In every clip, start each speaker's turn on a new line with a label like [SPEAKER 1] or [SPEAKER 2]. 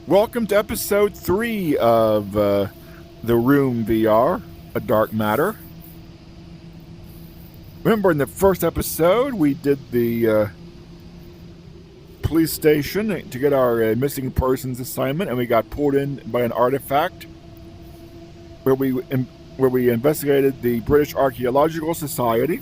[SPEAKER 1] Welcome to episode 3 of The Room VR, A Dark Matter. Remember in the first episode, we did the police station to get our missing persons assignment, and we got pulled in by an artifact where we investigated the British Archaeological Society,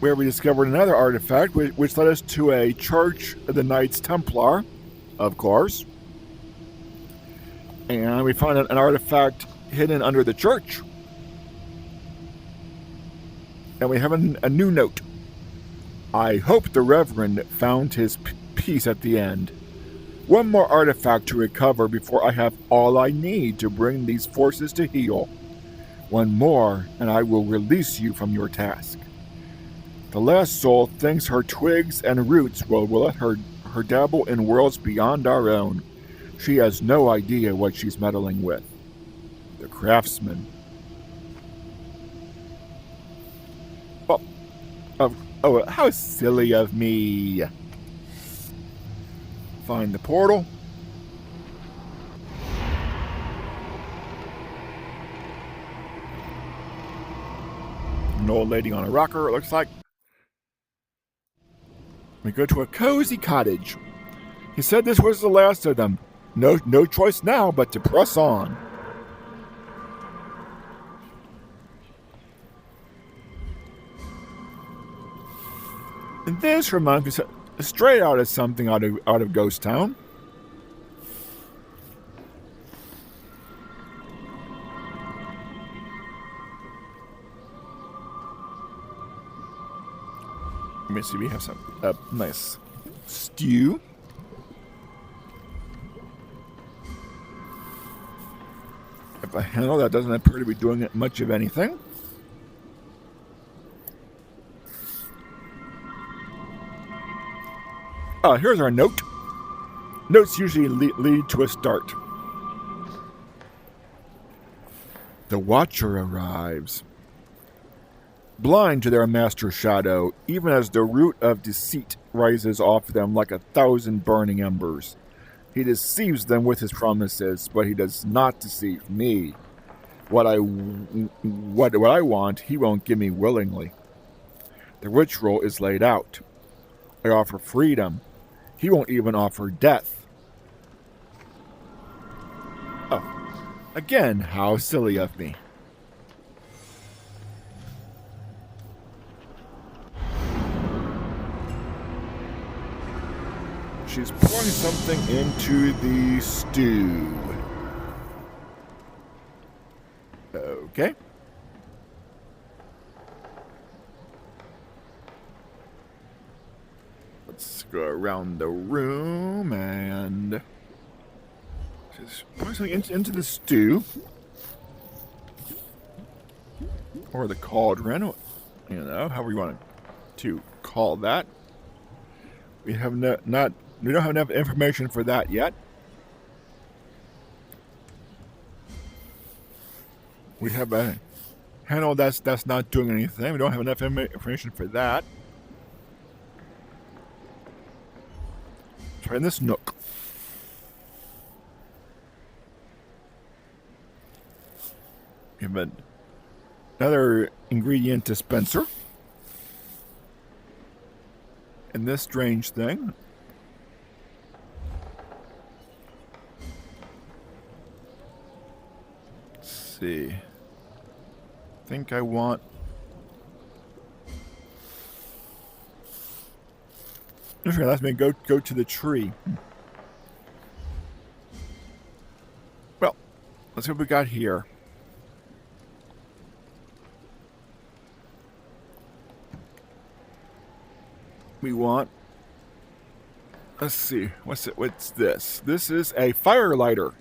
[SPEAKER 1] where we discovered another artifact, which led us to a Church of the Knights Templar, of course. And we found an artifact hidden under the church. And we have a new note. I hope the Reverend found his peace at the end. One more artifact to recover before I have all I need to bring these forces to heel. One more, and I will release you from your task. The last soul thinks her twigs and roots will let her dabble in worlds beyond our own. She has no idea what she's meddling with. The craftsman. Oh, how silly of me. Find the portal. An old lady on a rocker, it looks like. We go to a cozy cottage. He said this was the last of them. No choice now but to press on. And this reminds me straight out of something out of Ghost Town. Let me see, we have some nice stew. If a handle that doesn't appear to be doing much of anything. Here's our note. Notes usually lead to a start. The Watcher arrives. Blind to their master shadow, even as the root of deceit rises off them like 1,000 burning embers. He deceives them with his promises, but he does not deceive me. What I want, he won't give me willingly. The ritual is laid out. I offer freedom. He won't even offer death. Oh, again, how silly of me. She's pouring something into the stew. Okay. Let's go around the room and just pour something into the stew. Or the cauldron, however you want to call that. We have we don't have enough information for that yet. We have a handle that's not doing anything. We don't have enough information for that. Try this nook. We have another ingredient dispenser. And this strange thing. Let's see. I think I want... Let me go to the tree. Well, let's see what we got here. We want... Let's see. What's this? This is a fire lighter.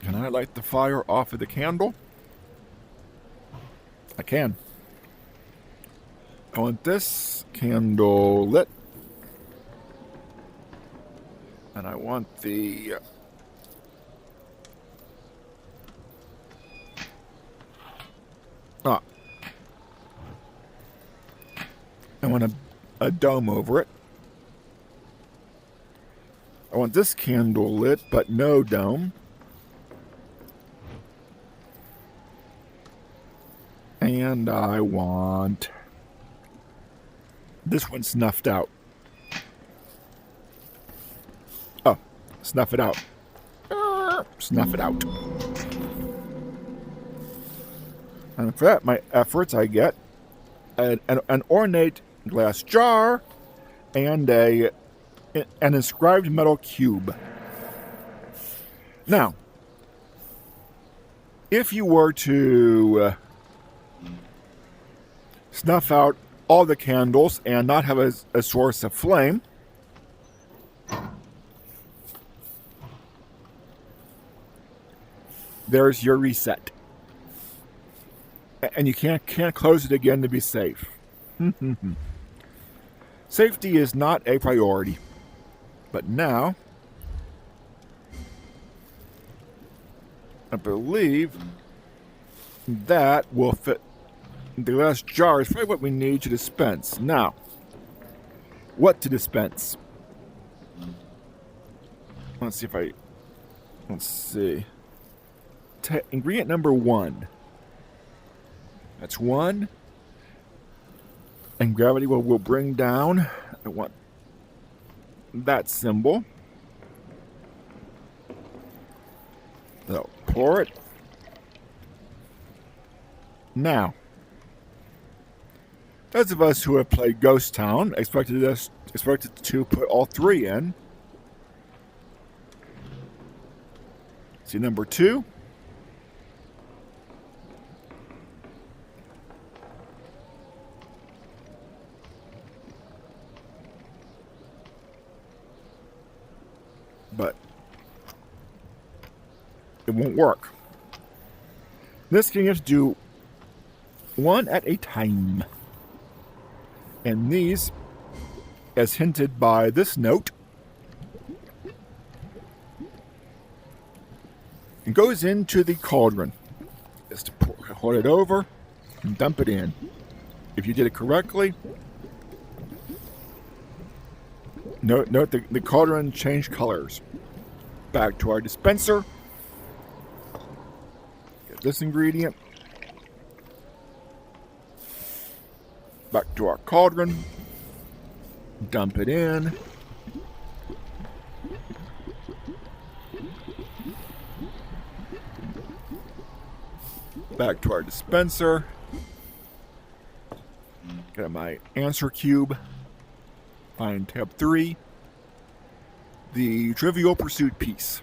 [SPEAKER 1] Can I light the fire off of the candle? I can. I want this candle lit. And I want the... I want a dome over it. I want this candle lit, but no dome. And I want this one snuffed out. Oh, snuff it out. Snuff it out. And for that, my efforts, I get an ornate glass jar and an inscribed metal cube. Now, if you were to snuff out all the candles and not have a source of flame, there's your reset. And you can't close it again to be safe. Safety is not a priority. But now, I believe that will fit. The last jar is probably what we need to dispense. Now, what to dispense? Let's see. Ingredient number 1. That's 1. And gravity will bring down. I want that symbol. That'll pour it. Now, those of us who have played Ghost Town expected to put all 3 in. See number 2. But it won't work. This game you have to do 1 at a time. And these, as hinted by this note, it goes into the cauldron. Just hold it over and dump it in. If you did it correctly, note the cauldron changed colors. Back to our dispenser. Get this ingredient. Back to our cauldron. Dump it in. Back to our dispenser. Get my answer cube. Find tab 3. The Trivial Pursuit piece.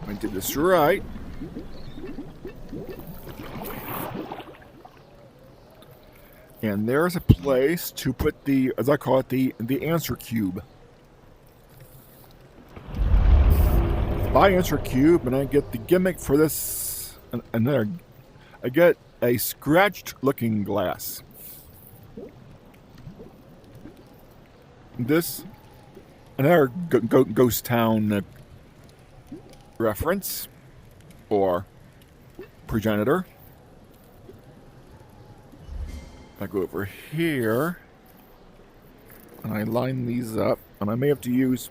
[SPEAKER 1] I did this right. And there's a place to put the, as I call it, the answer cube. Buy answer cube, and I get the gimmick for this. Another, I get a scratched looking glass. This, another Ghost Town reference or progenitor. I go over here and I line these up, and I may have to use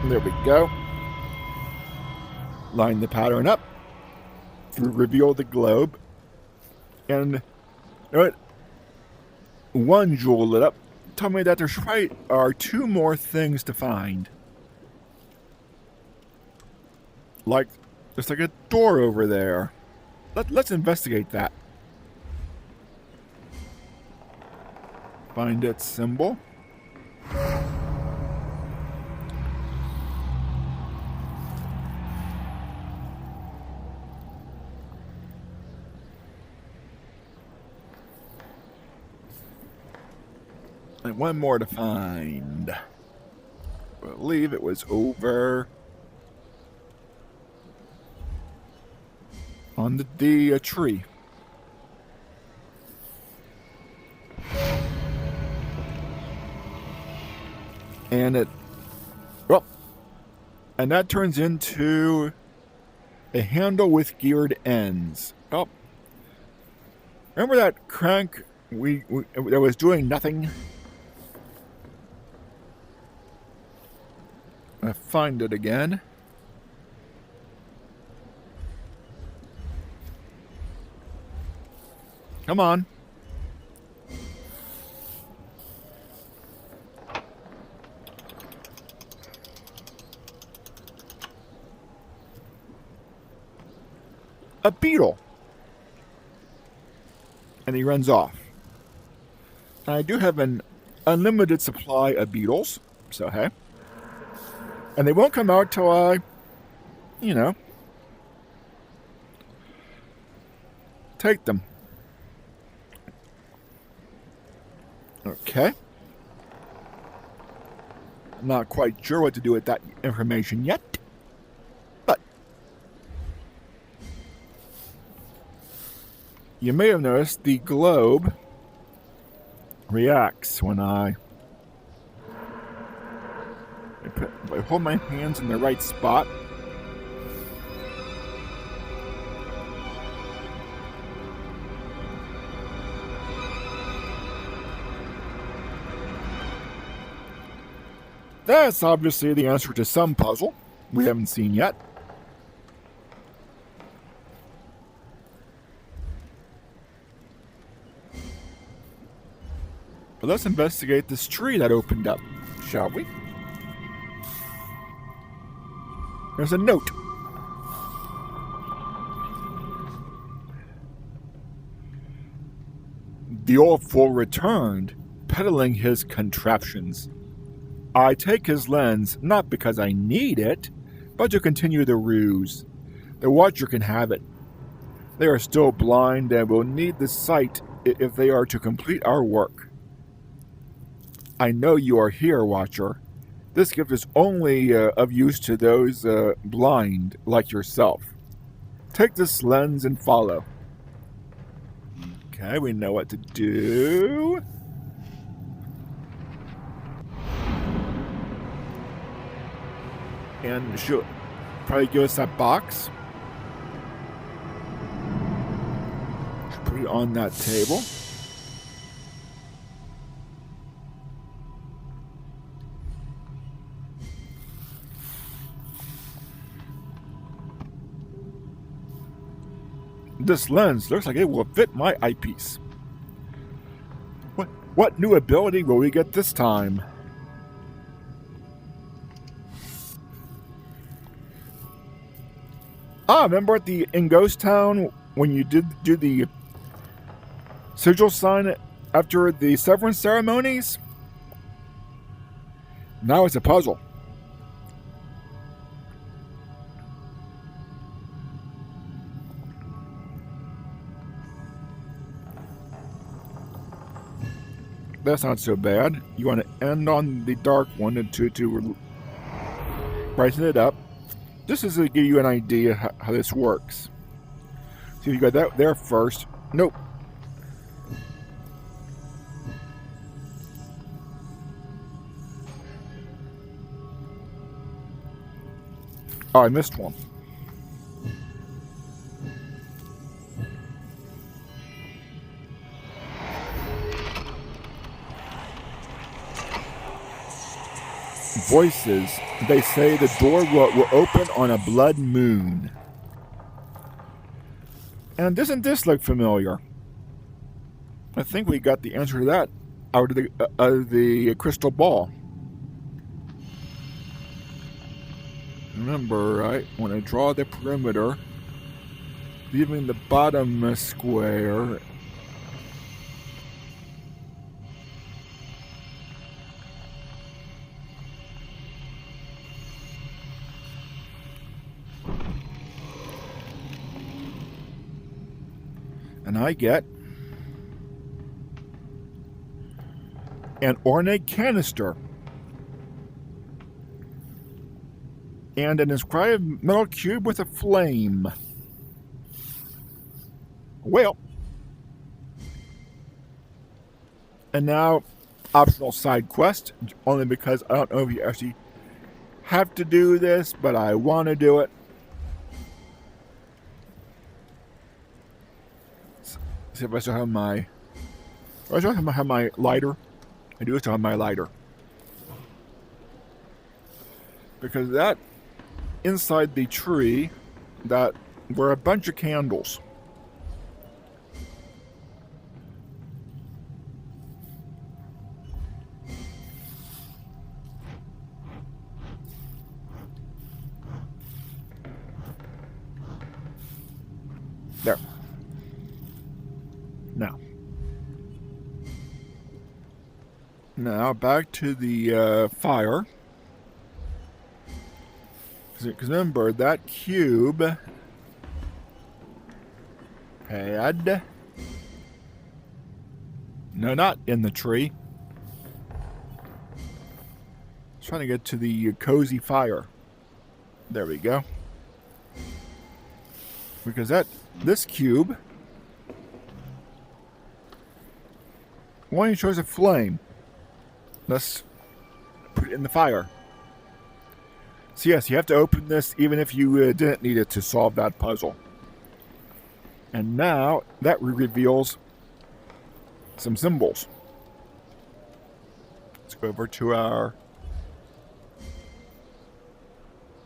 [SPEAKER 1] there we go. Line the pattern up. Reveal the globe. And you know what? 1 jewel lit up. Tell me that there's probably are 2 more things to find. Like, there's like a door over there. Let's investigate that. Find its symbol. And 1 more to find. I believe it was over on the tree. And and that turns into a handle with geared ends. Oh, remember that crank that was doing nothing? I find it again. Come on. A beetle. And he runs off. I do have an unlimited supply of beetles, so hey. And they won't come out till I, take them. Okay. I'm not quite sure what to do with that information yet. But you may have noticed the globe reacts when I hold my hands in the right spot. That's obviously the answer to some puzzle we haven't seen yet. But let's investigate this tree that opened up, shall we? There's a note. The old fool returned, peddling his contraptions. I take his lens not because I need it, but to continue the ruse. The Watcher can have it. They are still blind and will need the sight if they are to complete our work. I know you are here, Watcher. This gift is only of use to those blind like yourself. Take this lens and follow. Okay, we know what to do. And she'll probably give us that box. She'll put it on that table. This lens looks like it will fit my eyepiece. What new ability will we get this time? Remember in Ghost Town when you did do the sigil sign after the severance ceremonies? Now it's a puzzle. That's not so bad. You want to end on the dark one and to brighten it up. This is to give you an idea how this works. So you got that there first. Nope. Oh, I missed one. Voices. They say the door will open on a blood moon. And doesn't this look familiar? I think we got the answer to that out of the crystal ball. Remember, right? When I draw the perimeter, leaving the bottom square. And I get an ornate canister and an inscribed metal cube with a flame. Well, and now optional side quest, only because I don't know if you actually have to do this, but I want to do it. See if I still have my. I still have my lighter. I do still have my lighter. Because that inside the tree, that were a bunch of candles. There. Now back to the fire. Because remember, that cube had... No, not in the tree. I was trying to get to the cozy fire. There we go. Because this cube only shows a flame. Let's put it in the fire. So yes, you have to open this even if you didn't need it to solve that puzzle. And now that reveals some symbols. Let's go over to our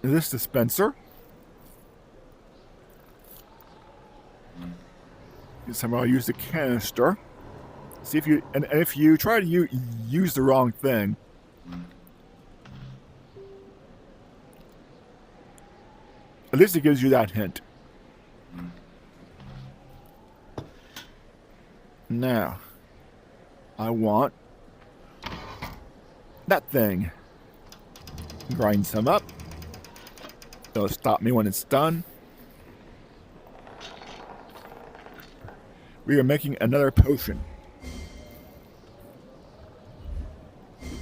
[SPEAKER 1] this dispenser. Somehow use the canister. See if you and if you try to use the wrong thing. At least it gives you that hint. Now, I want that thing. Grind some up. It'll stop me when it's done. We are making another potion.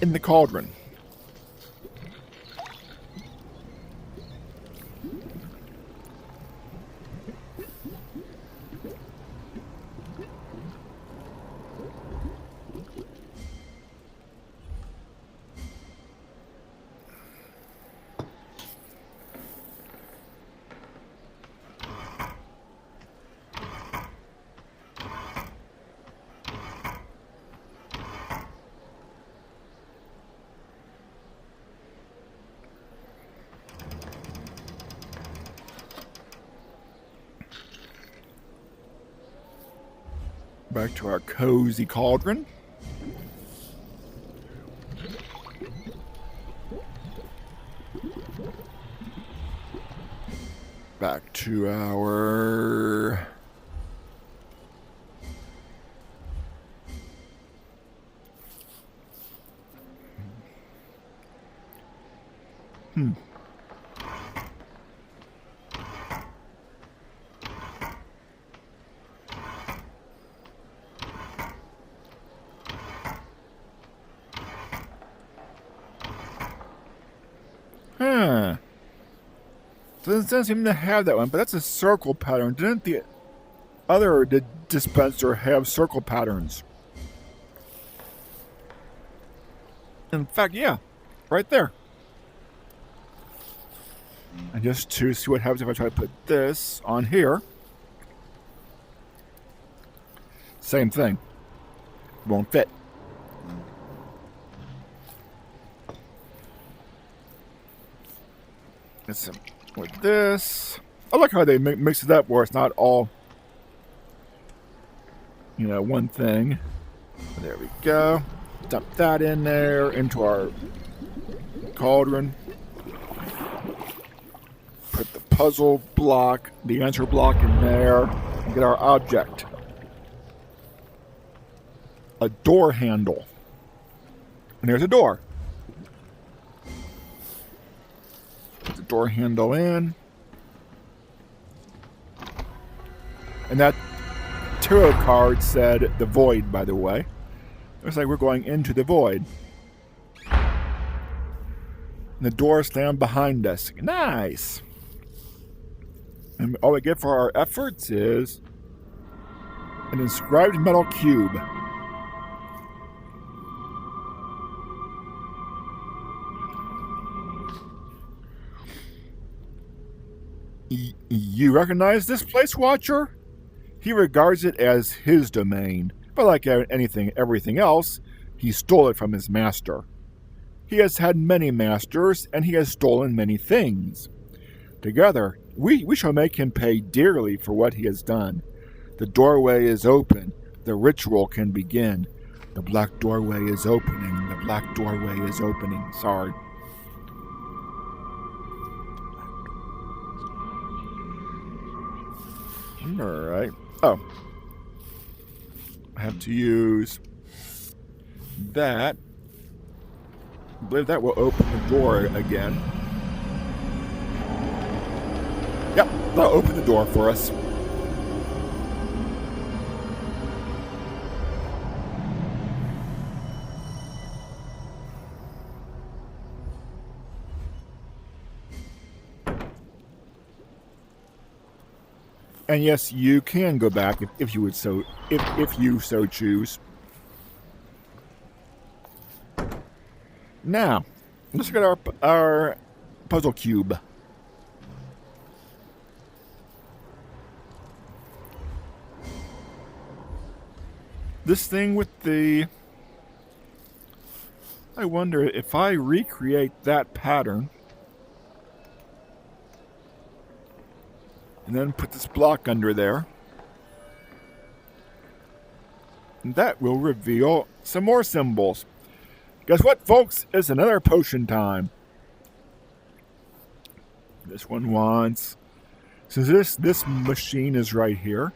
[SPEAKER 1] In the cauldron. Back to our cozy cauldron. Back to our... Huh. Doesn't seem to have that one, but that's a circle pattern. Didn't the other dispenser have circle patterns? In fact, yeah. Right there. And just to see what happens if I try to put this on here. Same thing. Won't fit. It's with this. I like how they mix it up where it's not all, one thing. There we go. Dump that in there into our cauldron. Put the puzzle block, the answer block in there, and get our object. A door handle. And there's a door. Put the door handle in. And that tarot card said the void, by the way. Looks like we're going into the void. And the door slammed behind us. Nice. And all we get for our efforts is an inscribed metal cube. You recognize this place, Watcher? He regards it as his domain, but like everything else, he stole it from his master. He has had many masters, and he has stolen many things. Together, we shall make him pay dearly for what he has done. The doorway is open. The ritual can begin. The black doorway is opening. The black doorway is opening. Sorry. Alright. Oh. I have to use that. I believe that will open the door again. Yep, that'll open the door for us. And yes, you can go back if you so choose. Now, let's look at our puzzle cube. This thing with the... I wonder if I recreate that pattern and then put this block under there, that will reveal some more symbols. Guess what, folks? It's another potion time. This one wants... Since this machine is right here,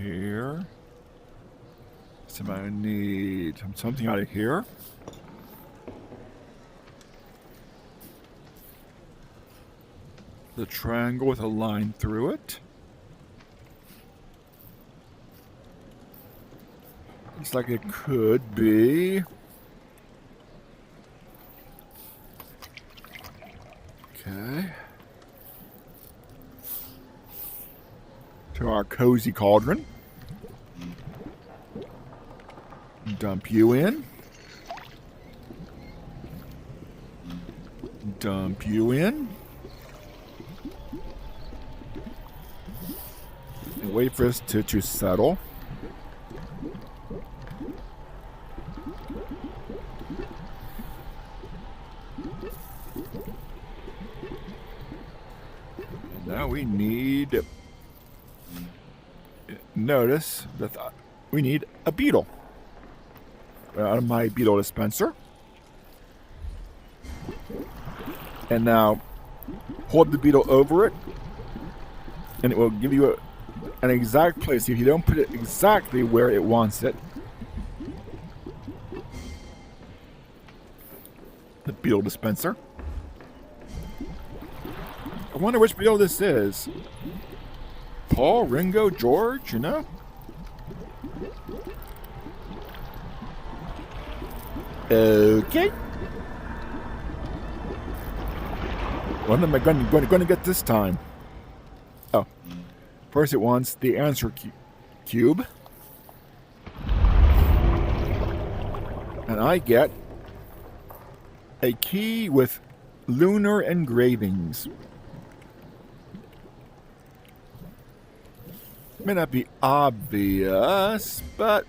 [SPEAKER 1] here. Somebody need something out of here. The triangle with a line through it. Looks like it could be. Okay. To our cozy cauldron. Dump you in. Dump you in. And wait for us to settle. And now we need... Notice that we need a beetle. Out of my beetle dispenser. And now hold the beetle over it, and it will give you an exact place. If you don't put it exactly where it wants it, the beetle dispenser. I wonder which beetle this is. Paul, Ringo, George, you know? Okay. What am I going to get this time? Oh. First it wants the answer cube. And I get a key with lunar engravings. May not be obvious, but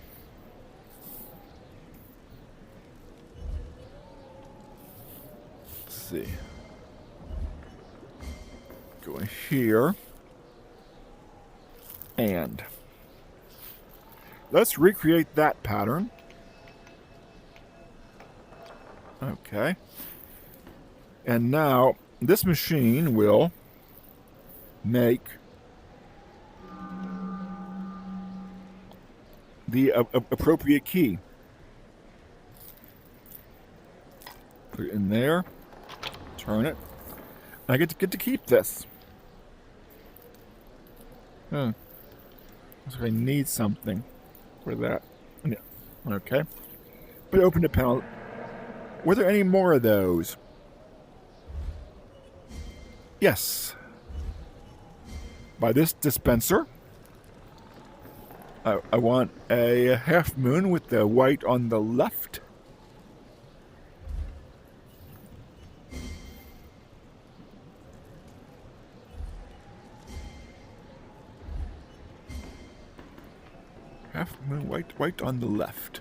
[SPEAKER 1] let's see. Go in here. And let's recreate that pattern. Okay. And now this machine will make the appropriate key. Put it in there. Turn it. And I get to keep this. Looks like I need something for that. Yeah. Okay. But open the panel. Were there any more of those? Yes. By this dispenser. I want a half moon with the white on the left. Half moon, white on the left.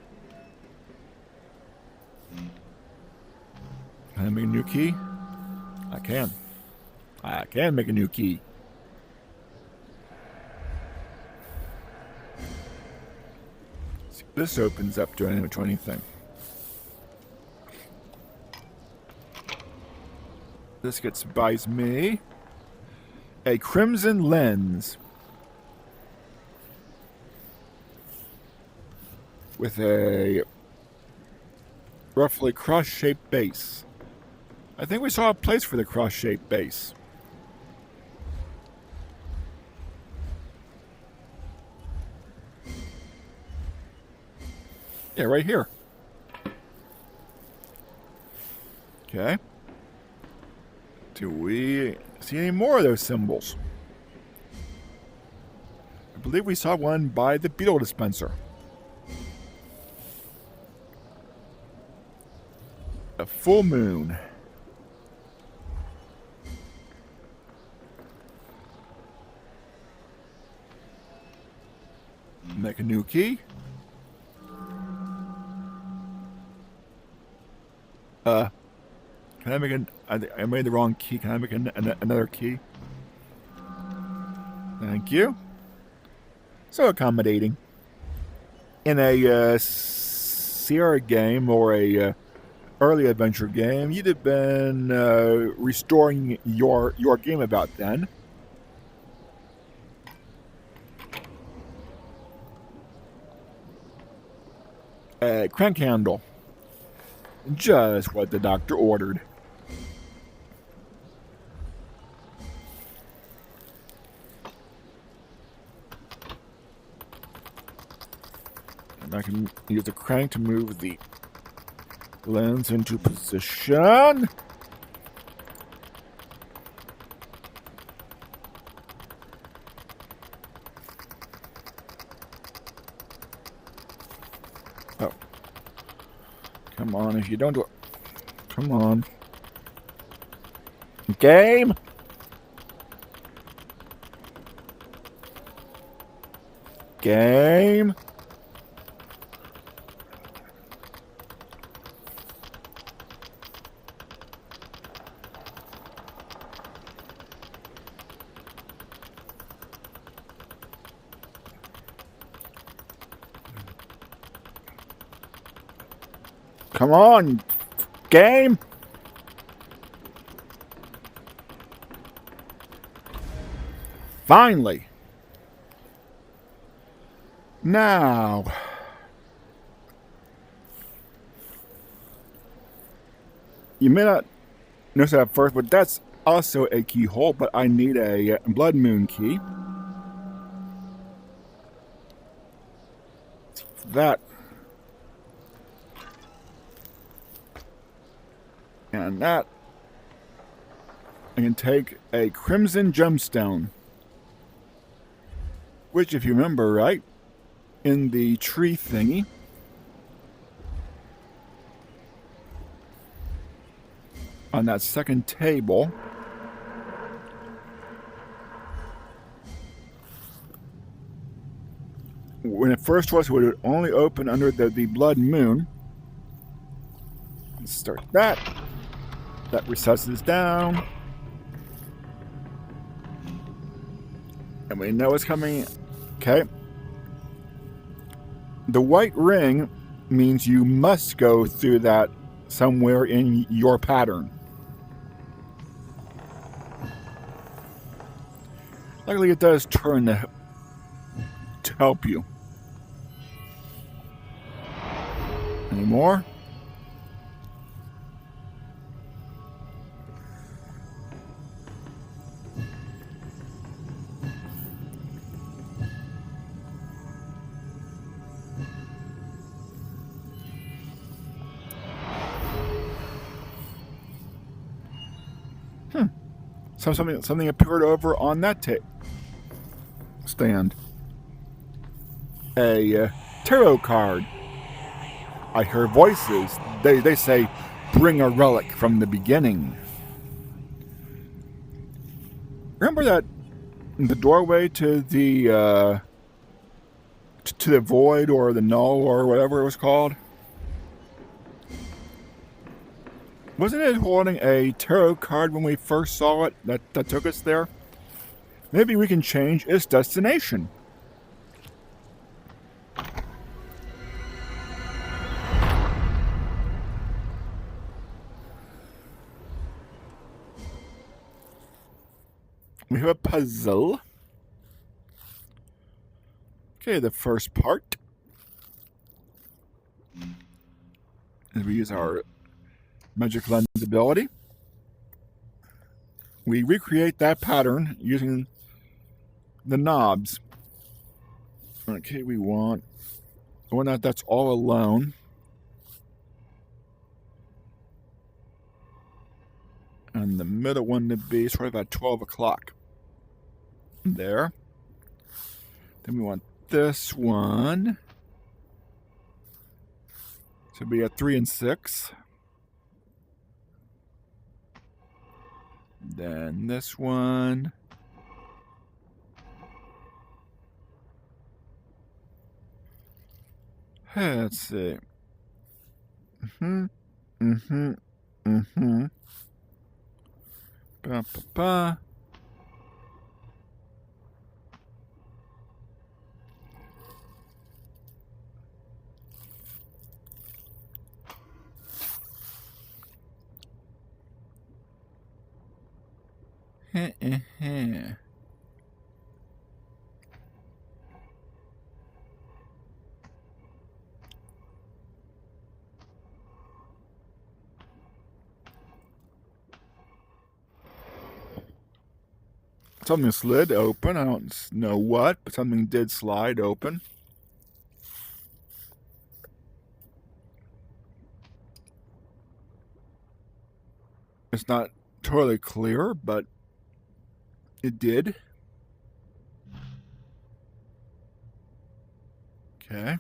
[SPEAKER 1] Can I make a new key? I can. I can make a new key. See, this opens up to anything. This buys me a crimson lens with a roughly cross-shaped base. I think we saw a place for the cross-shaped base. Yeah, right here. Okay. Do we see any more of those symbols? I believe we saw one by the beetle dispenser. A full moon. Make a new key. Can I make I made the wrong key. Can I make another key? Thank you. So accommodating. In a Sierra game or a early adventure game, you'd have been restoring your game about then. A crank handle. Just what the doctor ordered. And I can use the crank to move the lens into position. Oh. Come on, if you don't do it. Come on. Game? Game? Come on, game. Finally. Now. You may not notice that at first, but that's also a keyhole, but I need a blood moon key. That. And that, I can take a crimson gemstone, which, if you remember right, in the tree thingy, on that second table, when it first was, it would only open under the blood moon. Let's start that. That recesses down. And we know it's coming. Okay. The white ring means you must go through that somewhere in your pattern. Luckily, it does turn to help you. Any more? Something appeared over on that stand. A tarot card. I hear voices. They say, "Bring a relic from the beginning." Remember that the doorway to the void or the null or whatever it was called? Wasn't it holding a tarot card when we first saw it that took us there? Maybe we can change its destination. We have a puzzle. Okay, the first part is we use our magic lens ability. We recreate that pattern using the knobs. Okay, we want that's all alone. And the middle one to be sort of at 12 o'clock. There. Then we want this one to be at 3 and 6. Then this one. Let's see. Ba, ba, ba. Something slid open. I don't know what, but something did slide open. It's not totally clear, but it did. Okay.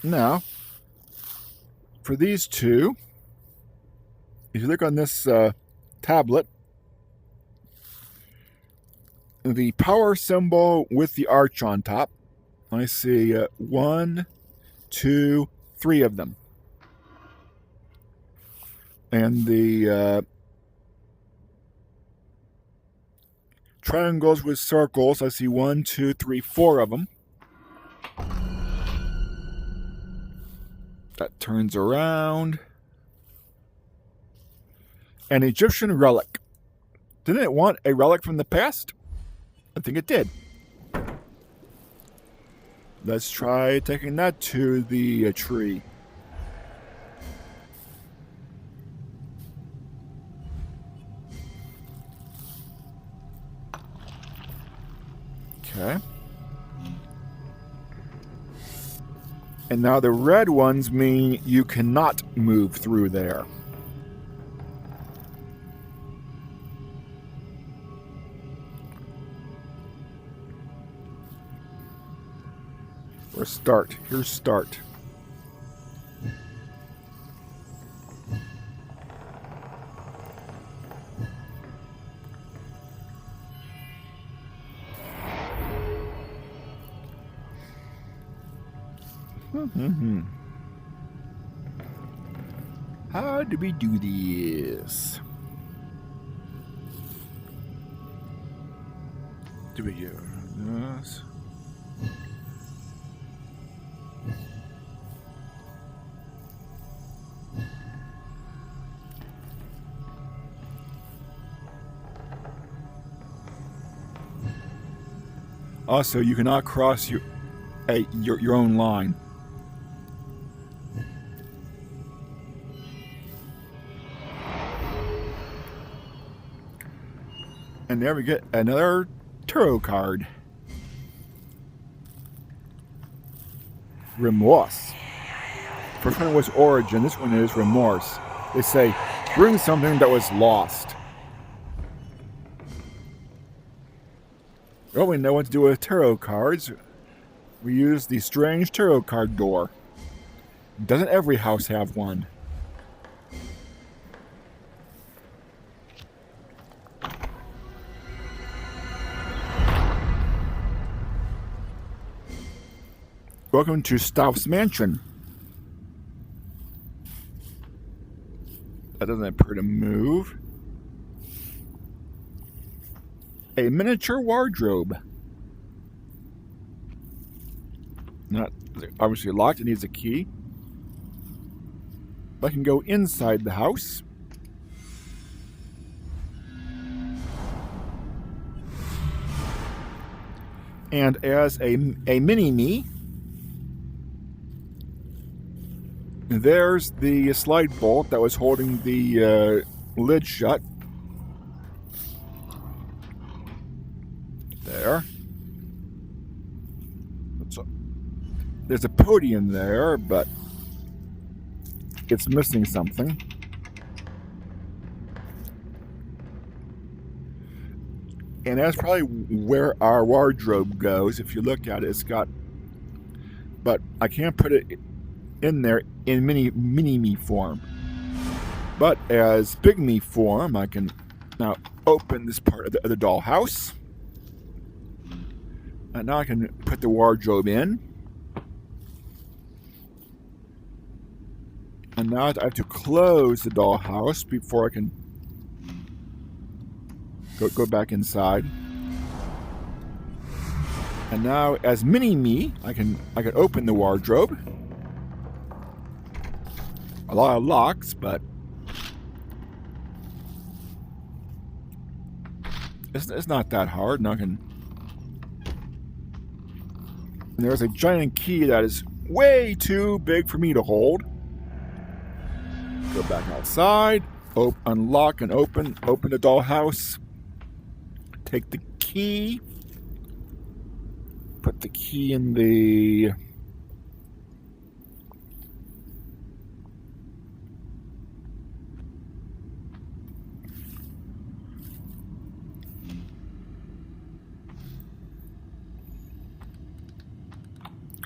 [SPEAKER 1] Now, for these two, if you look on this tablet, the power symbol with the arch on top, I see 1, 2, 3 of them. And the triangles with circles, I see 1, 2, 3, 4 of them. That turns around. An Egyptian relic. Didn't it want a relic from the past? I think it did. Let's try taking that to the tree. Okay. And now the red ones mean you cannot move through there. Or start. Here's start. How do we do this? Do we do this? Also, you cannot cross your own line. And there we get another tarot card. Remorse. First one was origin. This one is remorse. They say, bring something that was lost. Well, we know what to do with tarot cards. We use the strange tarot card door. Doesn't every house have one? Welcome to Stauf's Mansion. That doesn't appear to move. A miniature wardrobe. Not obviously locked, it needs a key. I can go inside the house. And as a mini-me, there's the slide bolt that was holding the lid shut. There. There's a podium there, but it's missing something. And that's probably where our wardrobe goes. If you look at it, it's got... But I can't put it in there in mini-me form. But as big-me form, I can now open this part of the dollhouse. And now I can put the wardrobe in. And now I have to close the dollhouse before I can go back inside. And now, as mini-me, I can open the wardrobe. A lot of locks, but it's not that hard. Now I can. And there's a giant key that is way too big for me to hold. Go back outside, unlock and open the dollhouse. Take the key, put the key in the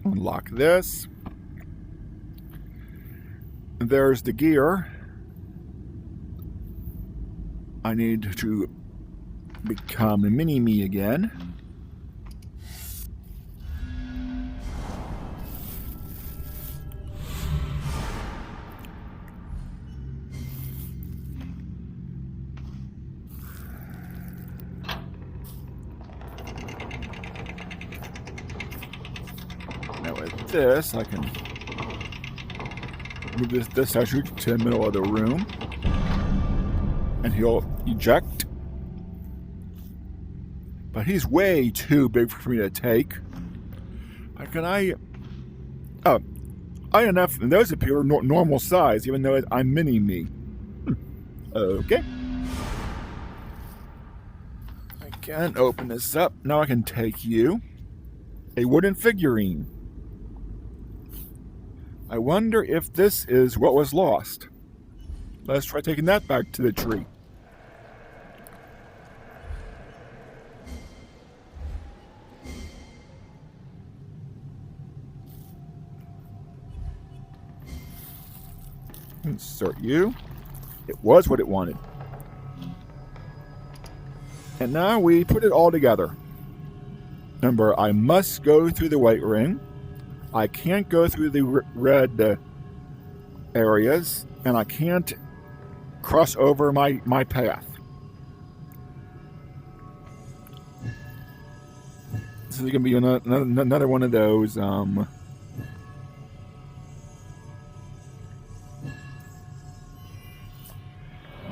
[SPEAKER 1] unlock this. There's the gear. I need to become a mini-me again. Now with this, I can move this actually to the middle of the room, and he'll eject. But he's way too big for me to take. I enough, and those appear normal size, even though I'm mini-me. Okay. I can open this up. Now I can take you. A wooden figurine. I wonder if this is what was lost. Let's try taking that back to the tree. Insert you. It was what it wanted. And now we put it all together. Remember, I must go through the white ring. I can't go through the red areas, and I can't cross over my path. This is going to be another one of those. There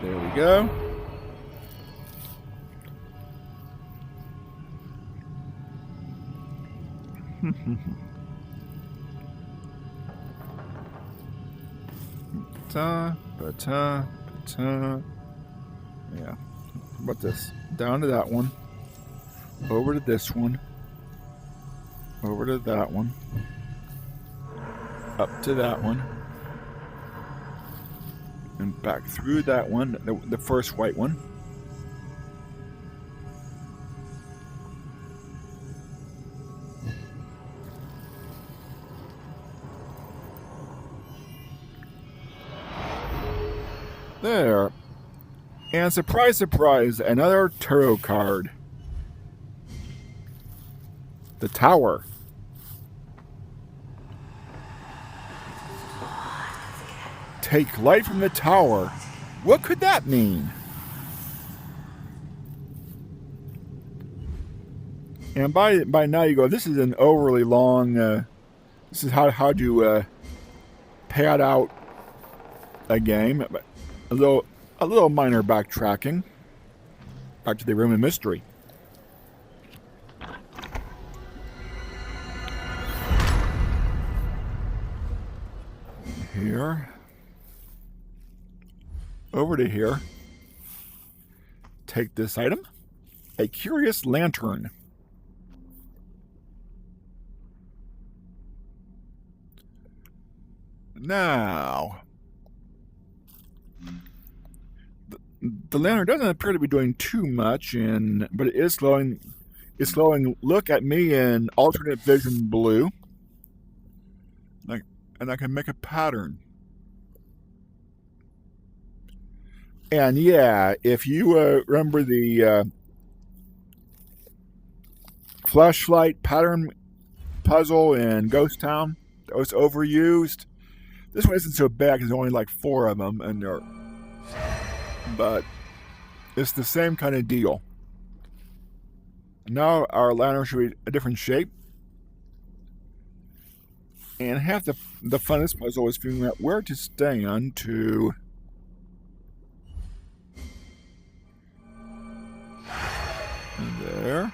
[SPEAKER 1] we go. Yeah. How about this? Down to that one. Over to this one. Over to that one. Up to that one. And back through that one, the first white one. There. And surprise, surprise, another tarot card. The Tower. Take light from the tower. What could that mean? And by now you go, this is an overly long, this is how to pad out a game. But a little minor backtracking. Back to the Room of Mystery. Here. Over to here. Take this item. A curious lantern. Now, the lantern doesn't appear to be doing too much, but it is glowing. It's glowing. Look at me in alternate vision blue, and I can make a pattern. And yeah, if you remember the flashlight pattern puzzle in Ghost Town that was overused, this one isn't so bad because there's only like 4 of them, but it's the same kind of deal. Now our lantern should be a different shape, and half the fun of this puzzle is figuring out where to stand to. There.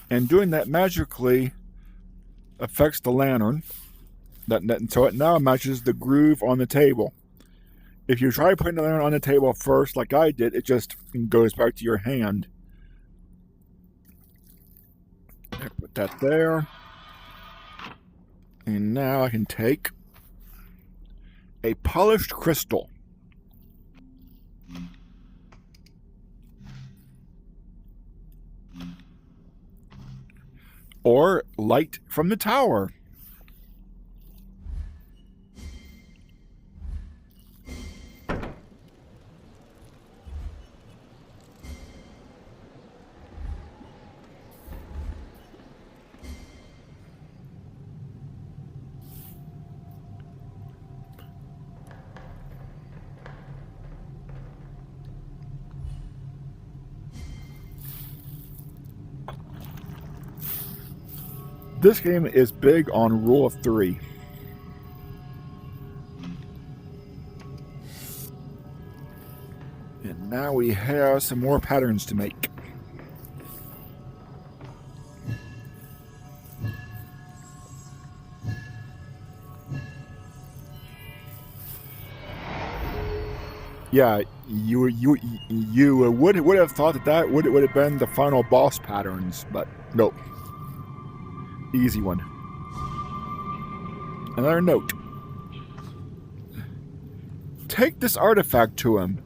[SPEAKER 1] And doing that magically affects the lantern, so it now matches the groove on the table. If you try putting the lantern on the table first, like I did, it just goes back to your hand. Put that there. And now I can take a polished crystal. Or light from the tower. This game is big on rule of 3. And now we have some more patterns to make. Yeah, you would have thought that would have been the final boss patterns, but nope. Easy one. Another note. Take this artifact to him.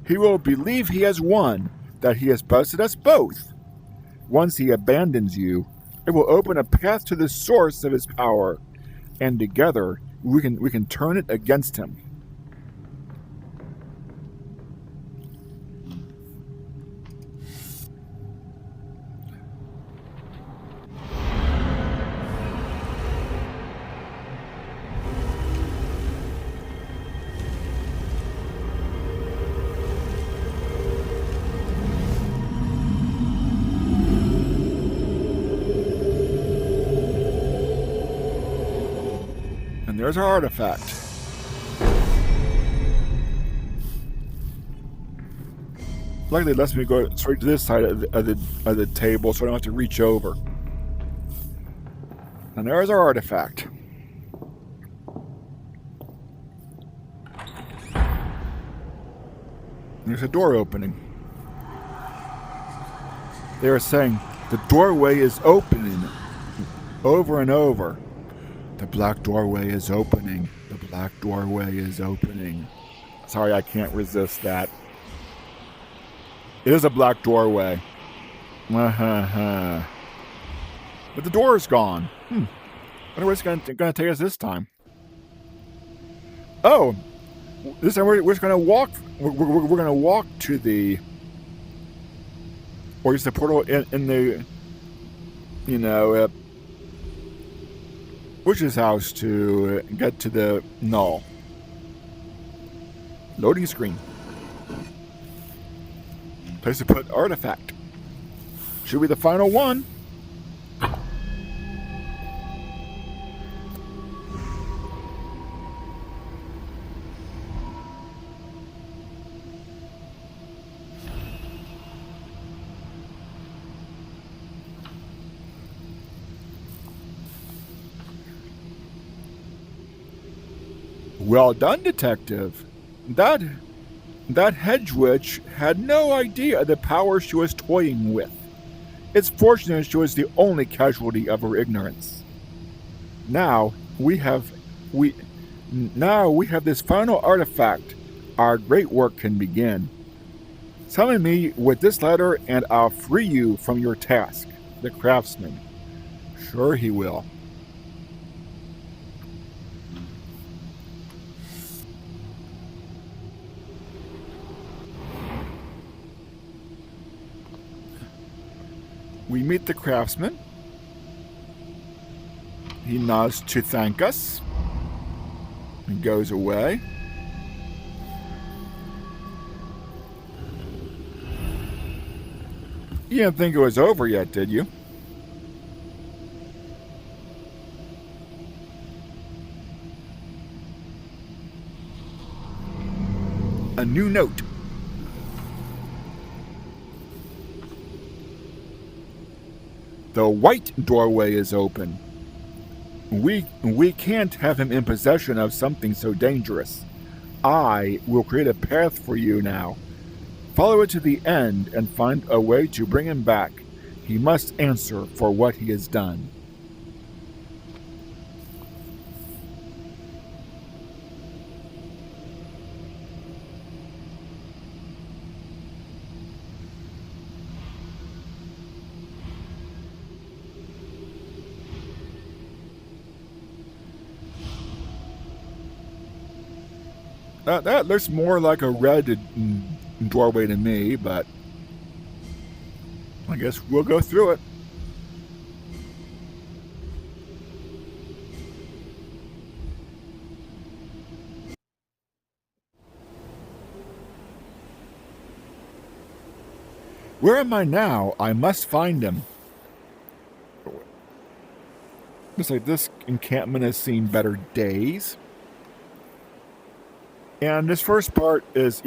[SPEAKER 1] He will believe he has won, that he has bested us both. Once he abandons you, it will open a path to the source of his power, and together we can turn it against him. And there's our artifact. Luckily, it lets me go straight to this side of the table, so I don't have to reach over. And there's our artifact. There's a door opening. They are saying, the doorway is opening. Over and over. The black doorway is opening. The black doorway is opening. Sorry, I can't resist that. It is a black doorway. But the door is gone. Wonder where it's going to take us this time. Oh, this time we're just going to walk. We're going to walk to the, or use the portal in the, witch's house to get to the null. Loading screen. Place to put artifact. Should be the final one. Well done, detective. That hedge witch had no idea of the power she was toying with. It's fortunate she was the only casualty of her ignorance. Now we have this final artifact. Our great work can begin. Summon me with this letter and I'll free you from your task, the craftsman. Sure he will. We meet the craftsman. He nods to thank us. He goes away. You didn't think it was over yet, did you? A new note. The white doorway is open. We can't have him in possession of something so dangerous. I will create a path for you now. Follow it to the end and find a way to bring him back. He must answer for what he has done. That looks more like a red doorway to me, but I guess we'll go through it. Where am I now? I must find him. Looks like this encampment has seen better days. And this first part is,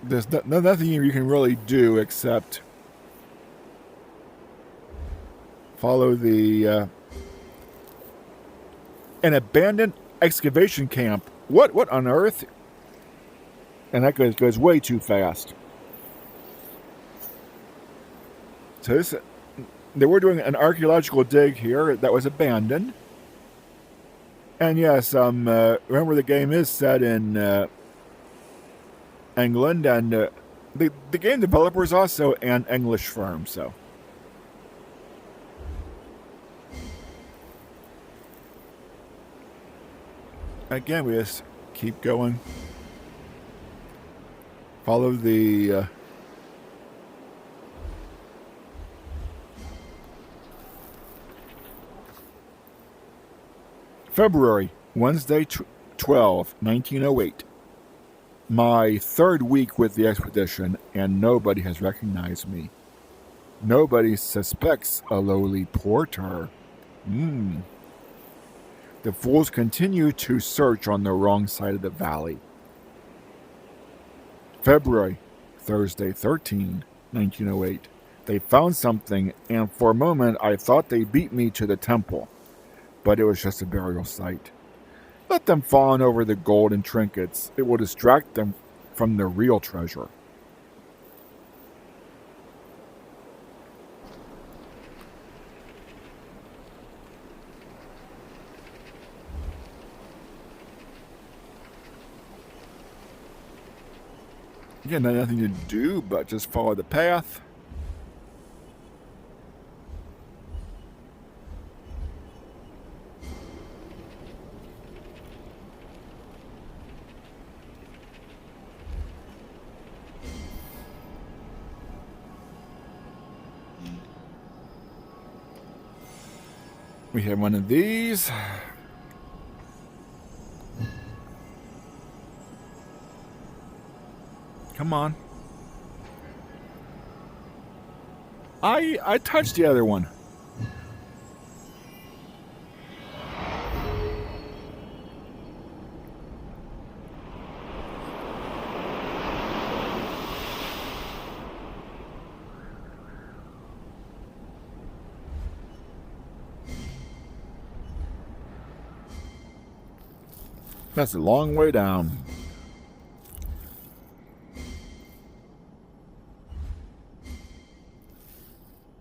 [SPEAKER 1] there's nothing you can really do except follow the an abandoned excavation camp. What on earth? And that goes way too fast. So they were doing an archaeological dig here that was abandoned. And yes, remember the game is set in England, and the game developer is also an English firm, so. Again, we just keep going. Follow the February, Wednesday, 12, 1908. My third week with the expedition, and nobody has recognized me. Nobody suspects a lowly porter. The The fools continue to search on the wrong side of the valley. February, Thursday, 1908. They found something, and for a moment I thought they beat me to the temple, but it was just a burial site. Let them fawn over the gold and trinkets. It will distract them from the real treasure. Again, nothing to do but just follow the path. We have one of these. Come on. I touched the other one. That's a long way down.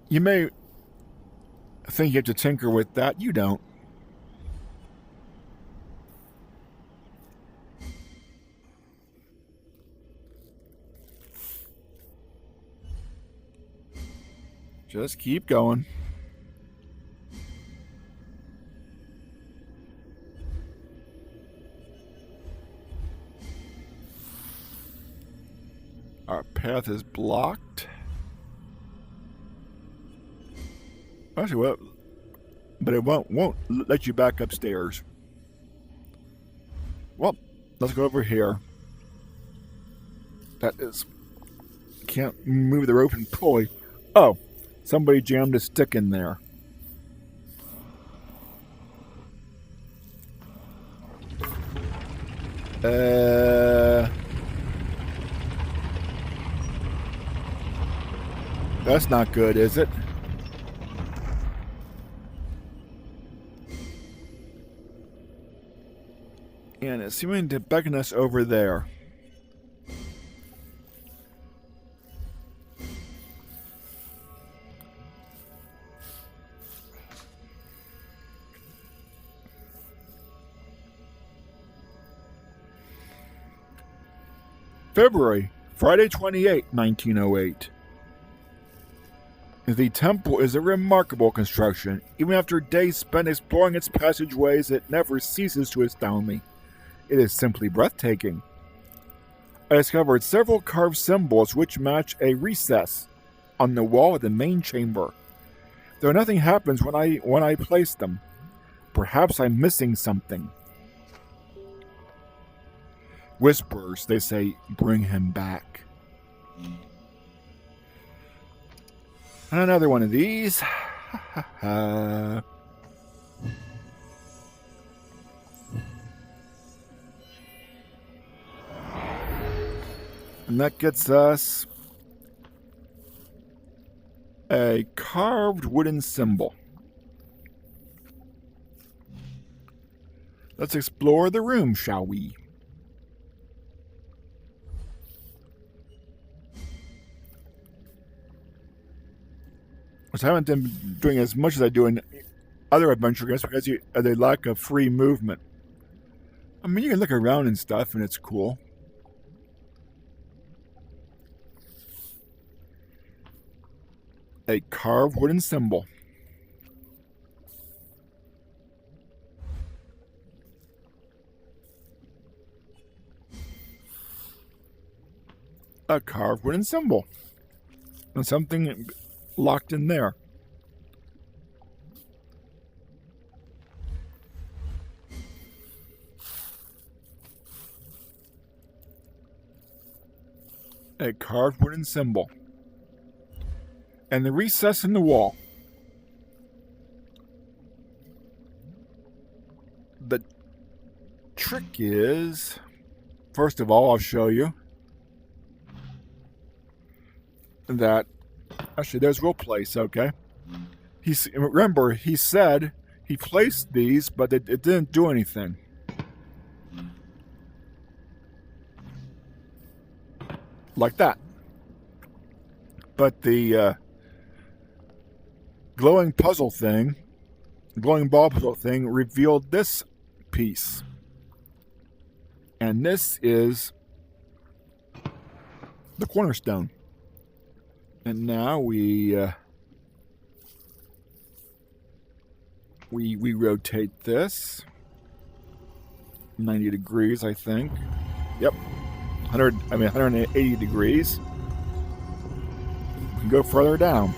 [SPEAKER 1] You may think you have to tinker with that. You don't. Just keep going. Our path is blocked. Actually, well, but it won't let you back upstairs. Well, let's go over here. That is... Can't move the rope and pulley. Oh, somebody jammed a stick in there. That's not good, is it? And it's seeming to beckon us over there. February, Friday 28, 1908. The temple is a remarkable construction. Even after days spent exploring its passageways, it never ceases to astound me. It is simply breathtaking. I discovered several carved symbols which match a recess on the wall of the main chamber. Though nothing happens when I place them. Perhaps I'm missing something. Whisperers, they say, bring him back. Another one of these. And that gets us a carved wooden symbol. Let's explore the room, shall we? I haven't been doing as much as I do in other adventure games because they lack of free movement. I mean, you can look around and stuff, and it's cool. A carved wooden symbol. A carved wooden symbol. And something locked in there. A carved wooden symbol. And the recess in the wall. trick is, first of all, I'll show you that, actually, there's real place, okay? Remember, he said he placed these, but it didn't do anything. Like that. But the glowing ball puzzle thing revealed this piece. And this is the cornerstone. And now we rotate this 90 degrees, I think. Yep. 180 degrees. We can go further down.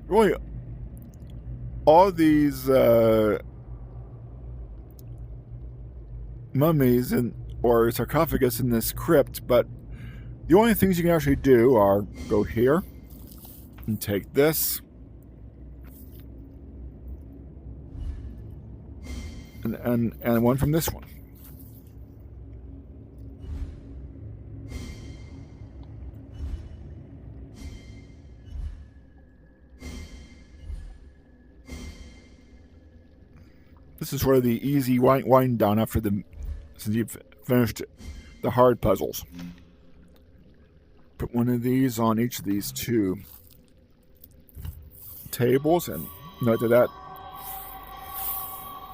[SPEAKER 1] Really, all these mummies or sarcophagus in this crypt, but the only things you can actually do are go here and take this and one from this one. This is sort of the easy wind down since you've finished the hard puzzles. Put one of these on each of these two tables, and note that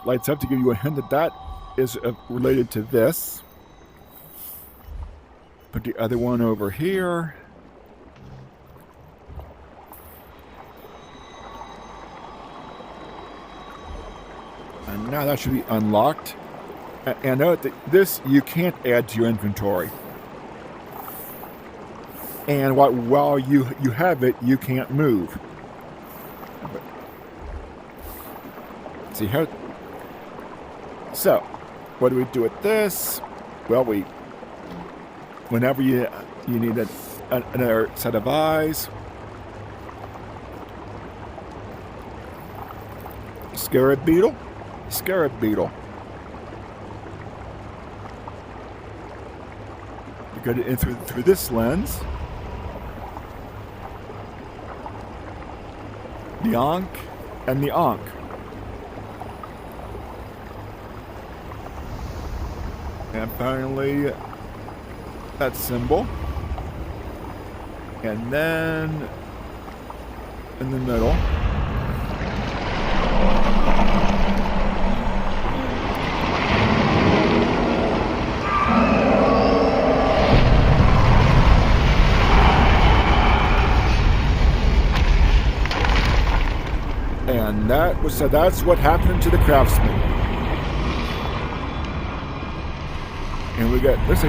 [SPEAKER 1] lights up to give you a hint that is related to this. Put the other one over here. And now that should be unlocked. And note that this you can't add to your inventory. And while you have it, you can't move. See how? So, what do we do with this? Well, whenever you need another set of eyes. Scarab beetle. You get it in through this lens. The Ankh and the Ankh. And finally, that symbol. And then in the middle. And that's what happened to the craftsman. And there's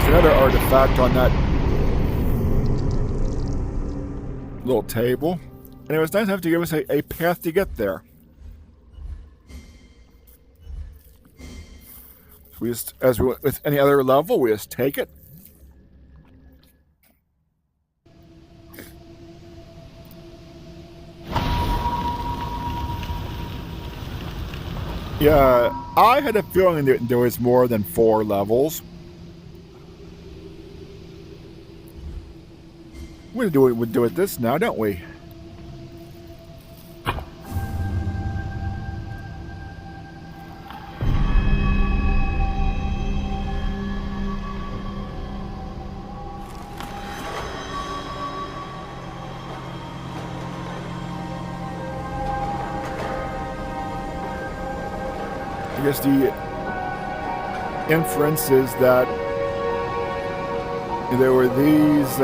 [SPEAKER 1] another artifact on that little table. And it was nice enough to give us a path to get there. As with any other level, we just take it. Yeah, I had a feeling that there was more than 4 levels. We'll do it this now, don't we? I guess the inference is that there were these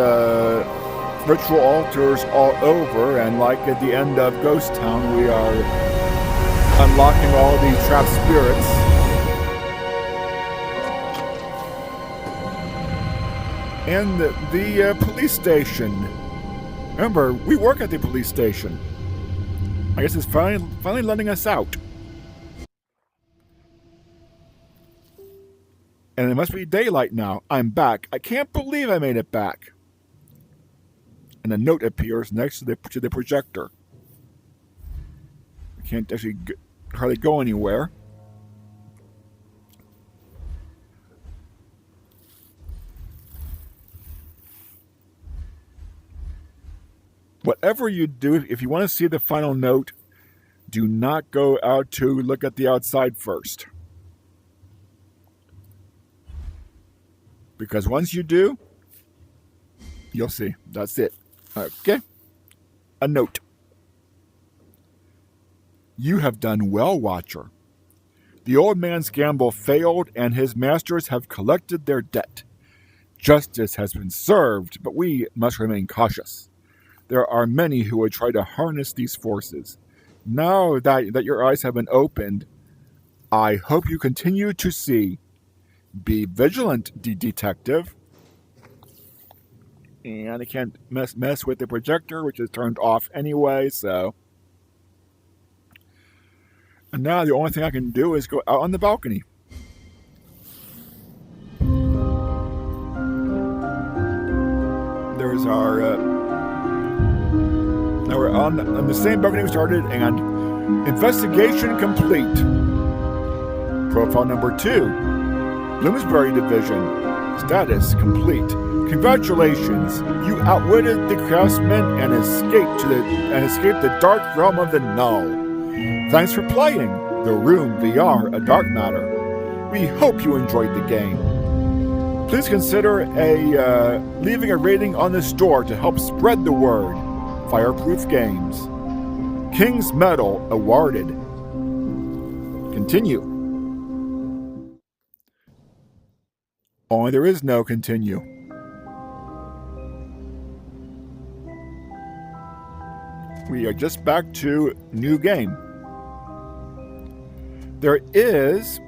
[SPEAKER 1] ritual altars all over, and like at the end of Ghost Town, we are unlocking all these trapped spirits. And the police station. Remember, we work at the police station. I guess it's finally letting us out. And it must be daylight now. I'm back. I can't believe I made it back. and a note appears next to the projector. I can't actually hardly go anywhere. Whatever you do, if you want to see the final note, do not go out to look at the outside first. Because once you do, you'll see. That's it. Okay. A note. You have done well, Watcher. The old man's gamble failed, and his masters have collected their debt. Justice has been served, but we must remain cautious. There are many who would try to harness these forces. Now that your eyes have been opened, I hope you continue to see. Be vigilant, detective. And I can't mess with the projector, which is turned off anyway, so. And now the only thing I can do is go out on the balcony. There's our... Now we're on the same balcony we started, and investigation complete. Profile number 2, Bloomsbury Division. Status complete. Congratulations, you outwitted the craftsmen and escaped the dark realm of the Null. Thanks for playing The Room VR: A Dark Matter. We hope you enjoyed the game. Please consider leaving a rating on the store to help spread the word. Fireproof Games. King's Medal awarded. Continue. Only there is no continue. We are just back to new game. There is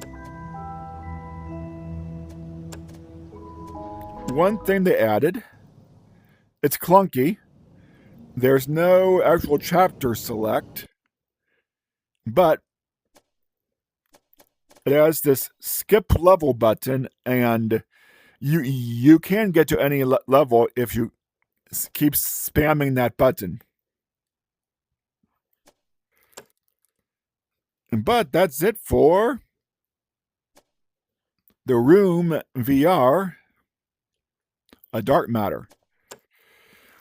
[SPEAKER 1] one thing they added. It's clunky. There's no actual chapter select, but it has this skip level button, and you can get to any level if you keep spamming that button. But that's it for The Room VR: A Dark Matter.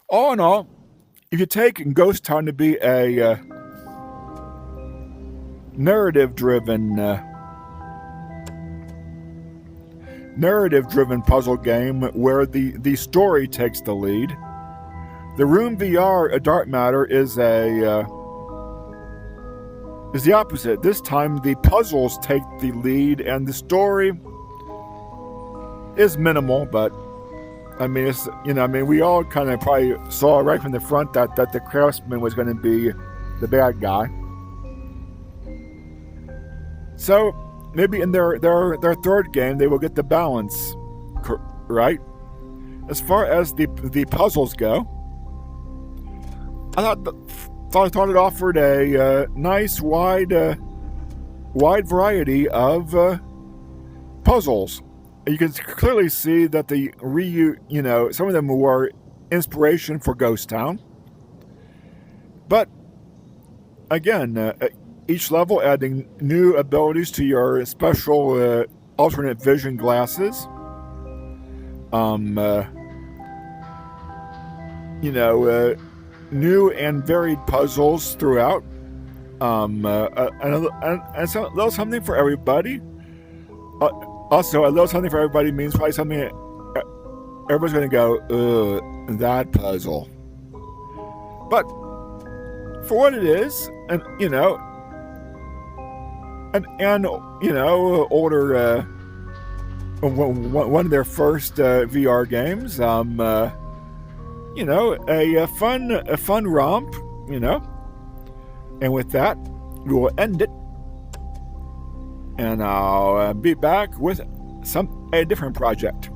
[SPEAKER 1] All in all, if you take Ghost Town to be a narrative-driven puzzle game where the story takes the lead, The Room VR: A Dark Matter is the opposite. This time the puzzles take the lead and the story is minimal, but I mean, it's, we all kind of probably saw right from the front that the craftsman was going to be the bad guy. So maybe in their third game they will get the balance right. As far as the puzzles go, I thought it offered a nice wide variety of puzzles. You can clearly see that some of them were inspiration for Ghost Town. But again, each level adding new abilities to your special alternate vision glasses. New and varied puzzles throughout. And so a little something for everybody. Also, a little something for everybody means probably something that everybody's going to go, that puzzle. But for what it is, and older, one of their first VR games, a fun romp, and with that, we will end it. And I'll be back with a different project.